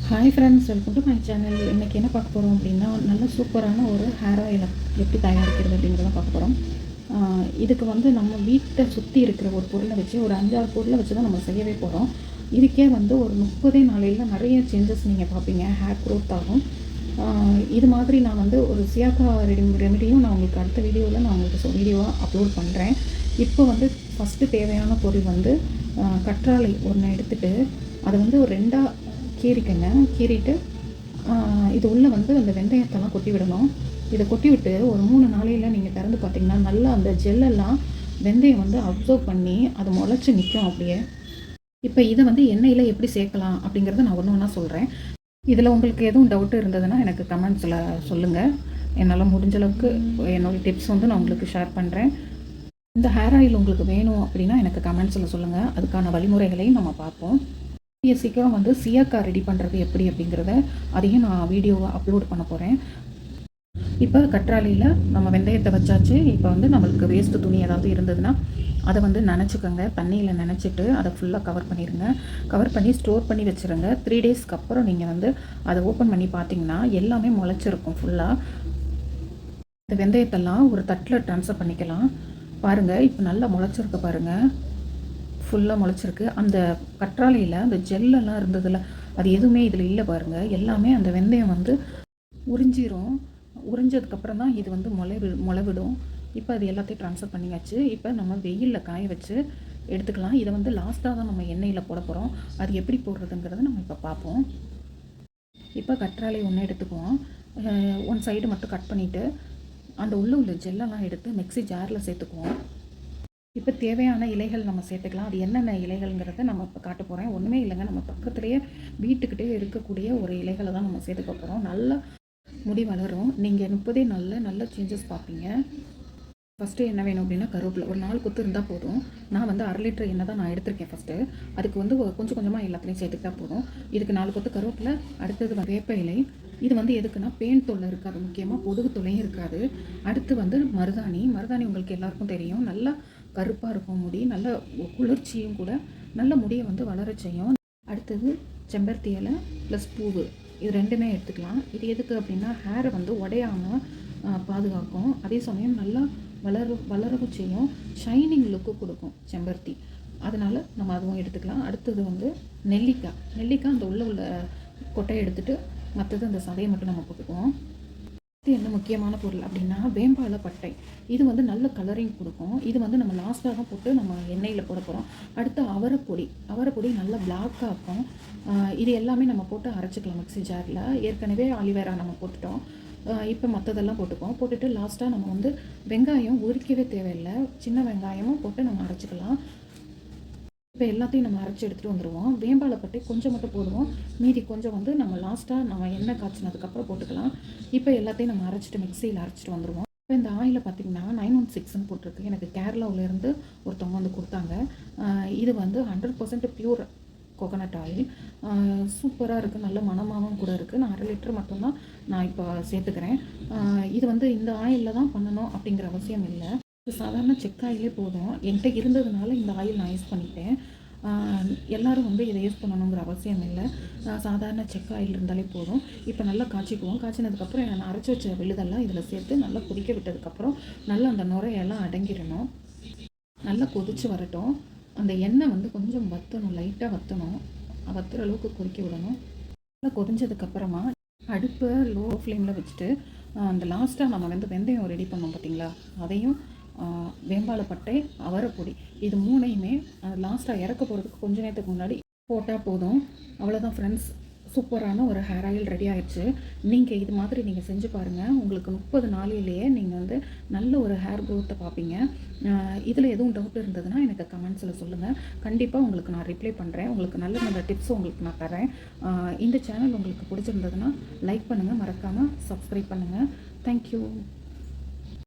Hi friends, welcome to my channel. இன்றைக்கி என்ன பார்க்க போகிறோம் அப்படின்னா, நல்ல சூப்பரான ஒரு ஹேர் ஆயில் எப்படி தயாரிக்கிறது அப்படிங்கிறத பார்க்க போகிறோம். இதுக்கு வந்து நம்ம வீட்டை சுற்றி இருக்கிற ஒரு பொருளை வச்சு ஒரு 5-6 பொருளை வச்சு தான் நம்ம செய்யவே போகிறோம். இதுக்கே வந்து ஒரு 30 நாளையில் நிறைய சேஞ்சஸ் நீங்கள் பார்ப்பீங்க. ஹேர் க்ரோத் ஆகும். இது மாதிரி நான் வந்து ஒரு சியாக்கா ரெமெடியும் நான் உங்களுக்கு அடுத்த வீடியோவில் நான் உங்களுக்கு வீடியோவாக அப்லோட் பண்ணுறேன். இப்போ வந்து ஃபஸ்ட்டு தேவையான பொருள் வந்து கற்றாழை ஒன்று எடுத்துகிட்டு அதை வந்து ஒரு 2ஆக கீறிக்கங்க. கீறிட்டு இது உள்ளே வந்து அந்த வெந்தயத்தெல்லாம் கொட்டி விடணும். இதை கொட்டி விட்டு ஒரு 3 நாளையில் நீங்கள் திறந்து பார்த்தீங்கன்னா நல்லா அந்த ஜெல்லெல்லாம் வெந்தயம் வந்து அப்சர்வ் பண்ணி அது முளைச்சி நிற்கும் அப்படியே. இப்போ இதை வந்து எண்ணெயில் எப்படி சேர்க்கலாம் அப்படிங்கிறத நான் ஒன்று ஒன்றா சொல்கிறேன். இதில் உங்களுக்கு எதுவும் டவுட் இருந்ததுன்னா எனக்கு கமெண்ட்ஸில் சொல்லுங்கள். என்னால் முடிஞ்ச அளவுக்கு என்னோடய டிப்ஸ் வந்து நான் உங்களுக்கு ஷேர் பண்ணுறேன். இந்த ஹேர் ஆயில் உங்களுக்கு வேணும் அப்படின்னா எனக்கு கமெண்ட்ஸில் சொல்லுங்கள். அதுக்கான வழிமுறைகளையும் நம்ம பார்ப்போம். சீக்கிரம் வந்து சியாக்கா ரெடி பண்ணுறது எப்படி அப்படிங்கிறத அதையும் நான் வீடியோவை அப்லோட் பண்ண போகிறேன். இப்போ கற்றாழையில் நம்ம வெந்தயத்தை வச்சாச்சு. இப்போ வந்து நம்மளுக்கு வேஸ்ட்டு துணி ஏதாவது இருந்ததுன்னா அதை வந்து நனைச்சிக்கோங்க. தண்ணியில் நனைச்சிட்டு அதை ஃபுல்லாக கவர் பண்ணிடுங்க. கவர் பண்ணி ஸ்டோர் பண்ணி வச்சுருங்க. 3 டேஸ்க்கு அப்புறம் நீங்கள் வந்து அதை ஓப்பன் பண்ணி பார்த்தீங்கன்னா எல்லாமே முளைச்சிருக்கும் ஃபுல்லாக. இந்த வெந்தயத்தெல்லாம் ஒரு தட்டில் ட்ரான்ஸ்ஃபர் பண்ணிக்கலாம். பாருங்கள், இப்போ நல்லா முளைச்சிருக்க பாருங்கள், ஃபுல்லாக முளைச்சிருக்கு. அந்த கற்றாழையில் அந்த ஜெல்லெல்லாம் இருந்ததில்ல, அது எதுவுமே இதில் இல்லை பாருங்கள். எல்லாமே அந்த வெந்தயம் வந்து உறிஞ்சிரும். உறிஞ்சதுக்கப்புறம் தான் இது வந்து முளைவிடும். இப்போ அது எல்லாத்தையும் ட்ரான்ஸ்ஃபர் பண்ணியாச்சு. இப்போ நம்ம வெயிலில் காய வச்சு எடுத்துக்கலாம். இதை வந்து லாஸ்ட்டாக தான் நம்ம எண்ணெயில் போட போகிறோம். அது எப்படி போடுறதுங்கிறத நம்ம இப்போ பார்ப்போம். இப்போ கற்றாழை ஒன்று எடுத்துக்குவோம். ஒன் சைடு மட்டும் கட் பண்ணிவிட்டு அந்த உள்ள ஜெல்லெல்லாம் எடுத்து மிக்ஸி ஜாரில் சேர்த்துக்குவோம். இப்போ தேவையான இலைகள் நம்ம சேர்த்துக்கலாம். அது என்னென்ன இலைகள்ங்கிறத நம்ம இப்போ காட்ட போகிறேன். ஒன்றுமே இல்லைங்க, நம்ம பக்கத்துலேயே வீட்டுக்கிட்டே இருக்கக்கூடிய ஒரு இலைகளை தான் நம்ம சேர்த்துக்க போகிறோம். நல்லா முடி வளரும். நீங்கள் 30 நாளில் நல்ல சேஞ்சஸ் பார்ப்பீங்க. ஃபஸ்ட்டு என்ன வேணும் அப்படின்னா கருவேப்பிலை ஒரு 4 கொத்து இருந்தால் போதும். நான் வந்து 1/2 லிட்டர் எண்ணெய் தான் நான் எடுத்திருக்கேன். ஃபஸ்ட்டு அதுக்கு வந்து கொஞ்சம் கொஞ்சமாக எல்லாத்துலேயும் சேர்த்துக்கிட்டா போதும். இதுக்கு 4 கொத்து கருவேப்பிலை. அடுத்தது வேப்ப இலை. இது வந்து எதுக்குன்னா பேன் தொல்லை இருக்காது, முக்கியமாக பொடுகு தொல்லையும் இருக்காது. அடுத்து வந்து மருதாணி. உங்களுக்கு எல்லாருக்கும் தெரியும், நல்லா கருப்பாக இருக்கும் முடி, நல்ல குளிர்ச்சியும் கூட, நல்ல முடியை வந்து வளர செய்யும். அடுத்தது செம்பருத்தி இலை ப்ளஸ் பூவு, இது ரெண்டுமே எடுத்துக்கலாம். இது எதுக்கு அப்படின்னா ஹேரை வந்து உடையாமல் பாதுகாக்கும். அதே சமயம் நல்லா வளரவும் செய்யும். ஷைனிங் லுக்கு கொடுக்கும் செம்பருத்தி. அதனால் நம்ம அதுவும் எடுத்துக்கலாம். அடுத்தது வந்து நெல்லிக்காய் அந்த உள்ள கொட்டையை எடுத்துகிட்டு மற்றது அந்த சதையை மட்டும் நம்ம போட்டுக்குவோம். என்ன முக்கியமான பொருள் அப்படின்னா வேம்பால பட்டை. இது வந்து நல்ல கலரிங் கொடுக்கும். இது வந்து நம்ம லாஸ்ட்டாக தான் போட்டு நம்ம எண்ணெயில் போட போகிறோம். அடுத்து அவரைப்பொடி நல்லா பிளாக்காக இருக்கும். இது எல்லாமே நம்ம போட்டு அரைச்சிக்கலாம் மிக்ஸி ஜாரில். ஏற்கனவே ஆலிவேரா நம்ம போட்டுட்டோம். இப்போ மற்றதெல்லாம் போட்டுட்டு லாஸ்ட்டாக நம்ம வந்து வெங்காயம் உரிக்கவே தேவையில்லை, சின்ன வெங்காயமும் போட்டு நம்ம அரைச்சிக்கலாம். இப்போ எல்லாத்தையும் நம்ம அரைச்சி எடுத்துகிட்டு வந்துடுவோம். வேம்பாலப்பட்டை கொஞ்சம் மட்டும் போடுவோம், மீதி கொஞ்சம் வந்து நம்ம லாஸ்ட்டாக நம்ம எண்ணெய் காய்ச்சினதுக்கப்புறம் போட்டுக்கலாம். இப்போ எல்லாத்தையும் நம்ம அரைச்சிட்டு மிக்சியில் அரைச்சிட்டு வந்துடுவோம். இப்போ இந்த ஆயிலை பார்த்திங்கன்னா 916ன்னு போட்டிருக்கு. எனக்கு கேரளாவிலேருந்து ஒருத்தவங்க வந்து கொடுத்தாங்க. இது வந்து 100% பியூர் கோகனட் ஆயில். சூப்பராக இருக்குது, நல்ல மணமாகவும் கூட இருக்குது. நான் 1/2 லிட்டர் மட்டும்தான் நான் இப்போ சேர்த்துக்கிறேன். இது வந்து இந்த ஆயிலில் தான் பண்ணணும் அப்படிங்கிற அவசியம் இல்லை. சாதாரண செக் ஆயிலே போதும். என்கிட்ட இருந்ததுனால இந்த ஆயில் நான் யூஸ் பண்ணிட்டேன். எல்லோரும் வந்து இதை யூஸ் பண்ணணுங்கிற அவசியம் இல்லை. சாதாரண செக் ஆயில் இருந்தாலே போதும். இப்போ நல்லா காய்ச்சிக்குவோம். காய்ச்சினதுக்கப்புறம் நான் அரைச்சி வச்ச விழுதெல்லாம் இதில் சேர்த்து நல்லா கொதிக்க விட்டதுக்கப்புறம் நல்லா அந்த நுரையெல்லாம் அடங்கிடணும். நல்லா கொதித்து வரட்டும். அந்த எண்ணெய் வந்து கொஞ்சம் வற்றணும், லைட்டாக வற்றணும். வற்றுற அளவுக்கு கொதிக்க விடணும். நல்லா கொதிஞ்சதுக்கப்புறமா அடுப்பை லோ ஃப்ளேமில் வச்சுட்டு அந்த லாஸ்ட்டாக நம்ம வந்து வெந்தயம் ரெடி பண்ணோம் பார்த்திங்களா, அதையும் வேம்பாலப்பட்டை அவரைப்பொடி, இது 3யுமே லாஸ்ட்டாக இறக்க போகிறதுக்கு கொஞ்ச நேரத்துக்கு முன்னாடி போட்டால் போதும். அவ்வளோதான் ஃப்ரெண்ட்ஸ், சூப்பரான ஒரு ஹேர் ஆயில் ரெடி ஆகிடுச்சு. நீங்கள் இது மாதிரி நீங்கள் செஞ்சு பாருங்கள். உங்களுக்கு 30 நாளிலேயே நீங்கள் வந்து நல்ல ஒரு ஹேர் க்ரோத்தை பார்ப்பீங்க. இதில் எதுவும் டவுட் இருந்ததுன்னா எனக்கு கமெண்ட்ஸில் சொல்லுங்கள். கண்டிப்பாக உங்களுக்கு நான் ரிப்ளை பண்ணுறேன். உங்களுக்கு நல்ல நல்ல டிப்ஸும் உங்களுக்கு நான் தரேன். இந்த சேனல் உங்களுக்கு பிடிச்சிருந்ததுன்னா லைக் பண்ணுங்கள், மறக்காமல் சப்ஸ்கிரைப் பண்ணுங்கள். தேங்க்யூ.